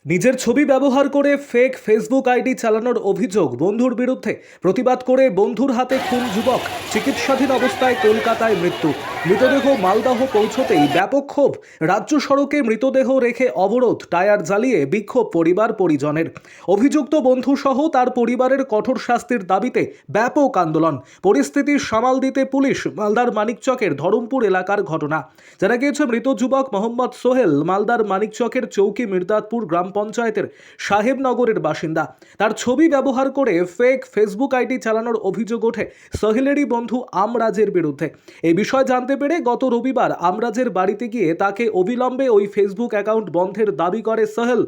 নিজের ছবি ব্যবহার করে ফেক ফেসবুক আইডি চালানোর অভিযোগ বন্ধুর বিরুদ্ধে। প্রতিবাদ করে বন্ধুর হাতে খুন যুবক, চিকিৎসাধীন অবস্থায় কলকাতায় মৃত্যু। মৃতদেহ মালদহ পৌঁছতেই ব্যাপক ক্ষোভ। রাজ্য সড়কে মৃতদেহ রেখে অবরোধ, টায়ার জ্বালিয়ে বিক্ষোভ পরিবার পরিজনের। অভিযুক্ত বন্ধুসহ তার পরিবারের কঠোর শাস্তির দাবিতে ব্যাপক আন্দোলন। পরিস্থিতি সামাল দিতে পুলিশ। মালদার মানিকচকের ধরমপুর এলাকার ঘটনা। জানা গিয়েছে, মৃত যুবক মোহাম্মদ সোহেল মালদার মানিকচকের চৌকি মির্দাতপুর গ্রাম পঞ্চায়েতের সাহেবনগরের বাসিন্দা। তার ছবি ব্যবহার করে ফেক ফেসবুক আইডি চালানোর অভিযোগ ওঠে সোহেলেরই বন্ধু আমরাজের বিরুদ্ধে। এই বিষয় জানতে পেরে গত রবিবার আমরাজের বাড়িতে গিয়ে তাকে অবিলম্বে ওই ফেসবুক অ্যাকাউন্ট বন্ধের দাবি করে সোহেল।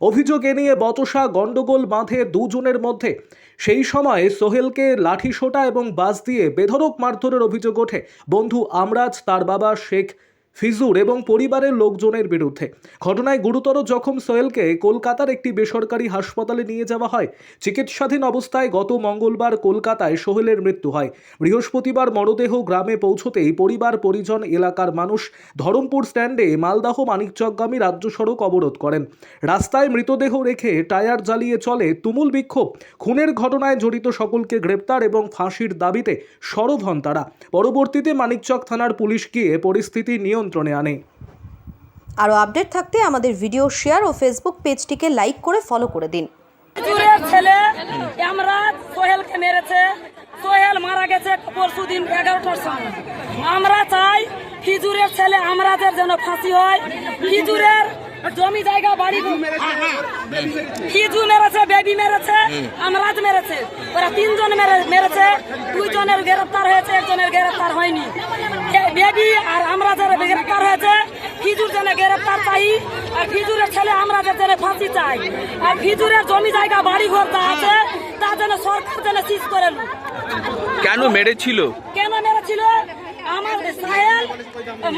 অভিযোগ এ নিয়ে বচসা গন্ডগোল বাঁধে দুজনের মধ্যে। সেই সময় সোহেলকে লাঠিসোঁটা এবং বাস দিয়ে বেধড়ক মারধরের অভিযোগ ওঠে বন্ধু আমরাজ, তার বাবা শেখ ফিজুর এবং পরিবারের লোকজনের বিরুদ্ধে। ঘটনায় গুরুতর জখম সোহেলকে কলকাতার একটি বেসরকারি হাসপাতালে নিয়ে যাওয়া হয়। চিকিৎসাধীন অবস্থায় গত মঙ্গলবার কলকাতায় সোহেলের মৃত্যু হয়। বৃহস্পতিবার মরদেহ গ্রামে পৌঁছতেই পরিবার পরিজন, এলাকার মানুষ ধরমপুর স্ট্যান্ডে মালদহ মানিকচকগামী রাজ্য সড়ক অবরোধ করেন। রাস্তায় মৃতদেহ রেখে টায়ার জ্বালিয়ে চলে তুমুল বিক্ষোভ। খুনের ঘটনায় জড়িত সকলকে গ্রেপ্তার এবং ফাঁসির দাবিতে সরব হন তারা। পরবর্তীতে মানিকচক থানার পুলিশ গিয়ে পরিস্থিতি নিয়ন্ত্রণে আনে। আরও আপডেট থাকতে আমাদের ভিডিও শেয়ার ও ফেসবুক পেজটিকে লাইক করে ফলো করে দিন। ছেলে আমরা সোহেলকে মেরেছে। সোহেল মারা গেছে পরশুদিন 11টার সময়। আমরা চাই খিজুরের ছেলে আমরাজের যেন ফাঁসি হয়। খিজুরের জমি জায়গা বাড়ি খিজু মেরেছে, বেবি মেরেছে, আমরাজ মেরেছে। ওরা তিনজন মেরেছে। দুইজনের গ্রেপ্তার হয়েছে, একজনের গ্রেপ্তার হয়নি। বেবি আর আমরাজের গ্রেপ্তার হয়েছে। খিজুর যেন গ্রেপ্তার চাই, আর খিজুরের ছেলে আমরাজের যেন ফাঁসি চাই। আর খিজুরের জমি জায়গা বাড়ি ঘর যা আছে তা যেন সরকার যেন সিজ করে। কেন মেরেছিল? আমার সাহেল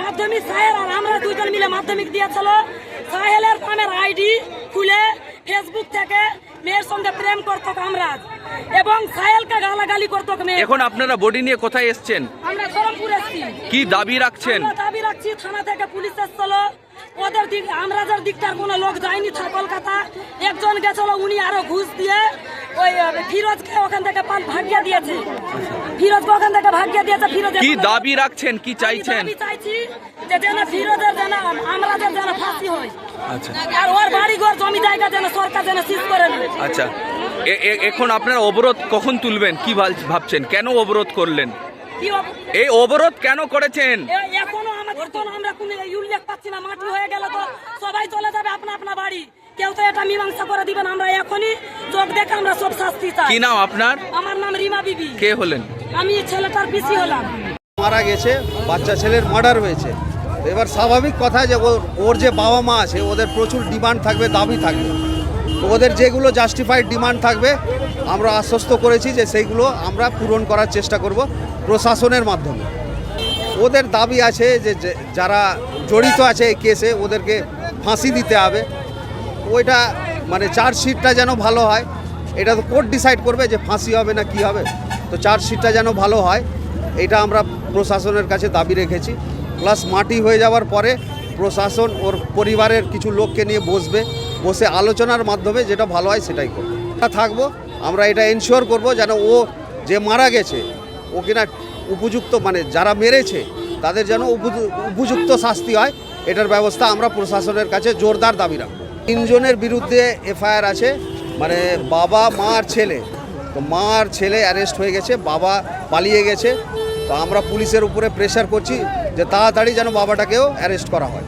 মাধ্যমিক, সাহেল আর আমরা দুইজন মিলে মাধ্যমিক দিয়েছিল। সাহেলের নামের আইডি খুলে ফেসবুক থেকে মেয়ের সঙ্গে প্রেম করতো আমরাজ, এবং সাহেলকে গালাগালি করতো। এখন আপনারা বডি নিয়ে কোথায় এসছেন? আমরা ধরমপুর এসছি। কি দাবি রাখছেন? দাবি রাখছি, থানা থেকে পুলিশ এসছিল। ওদের দিক আমরাজের দিকটার কোনো লোক যায়নি কলকাতা। একজন গেছিল, উনি আরো ঘুষ দিয়ে ওই ফিরোজকে ওখান থেকে ভাগিয়ে দিয়েছে। কি দাবি রাখছেন, কি চাইছেন? চাইছি যে যেন ফিরোজের যেন আমরাজের যেন ফাঁসি হয়। আচ্ছা, আর ওর বাড়ি ঘর জমি জায়গা যেন সরকার যেন সিজ করে নেয়। আচ্ছা, এখন আপনারা অবরোধ কখন তুলবেন? কি ভাবছেন, কেন অবরোধ করলেন? এই অবরোধ কেন করেছেন? এখনো আমরা কোনো উল্লেখ পাচ্ছি না। মাটি হয়ে গেল তো সবাই চলে যাবে আপনা আপনা বাড়ি। কেউ তো এটা মীমাংসা করে দিবেন। আমরা এখনই চোখ দেখে আমরা সব শাস্তি চাই। কি নাম আপনার? আমার নাম রিমা বিবি। কে হলেন? আমি ছেলেটার পিসি হলাম। মারা গেছে, বাচ্চা ছেলের মার্ডার হয়েছে। এবার স্বাভাবিক কথা যে ওর যে বাবা মা আছে, ওদের প্রচুর ডিমান্ড থাকবে, দাবি থাকবে। তো ওদের যেগুলো জাস্টিফাইড ডিমান্ড থাকবে, আমরা আশ্বস্ত করেছি যে সেইগুলো আমরা পূরণ করার চেষ্টা করব প্রশাসনের মাধ্যমে। ওদের দাবি আছে যে যারা জড়িত আছে এই কেসে ওদেরকে ফাঁসি দিতে হবে। ওইটা মানে চার্জশিটটা যেন ভালো হয়, এটা তো কোর্ট ডিসাইড করবে যে ফাঁসি হবে না কি হবে। তো চার্জশিটটা যেন ভালো হয়, এটা আমরা প্রশাসনের কাছে দাবি রেখেছি। প্লাস মাটি হয়ে যাওয়ার পরে প্রশাসন ওর পরিবারের কিছু লোককে নিয়ে বসে আলোচনার মাধ্যমে যেটা ভালো হয় সেটাই করবো। থাকবো আমরা এটা এনশিওর করব যেন ও যে মারা গেছে ও কিনা উপযুক্ত, মানে যারা মেরেছে তাদের যেন উপযুক্ত শাস্তি হয়, এটার ব্যবস্থা আমরা প্রশাসনের কাছে জোরদার দাবি রাখবো। 3 জনের বিরুদ্ধে এফআইআর আছে, মানে বাবা, মা আর ছেলে। তো মা আর ছেলে অ্যারেস্ট হয়ে গেছে, বাবা পালিয়ে গেছে। তো আমরা পুলিশের উপরে প্রেশার করছি যে তাড়াতাড়ি যেন বাবাটাকেও অ্যারেস্ট করা হয়।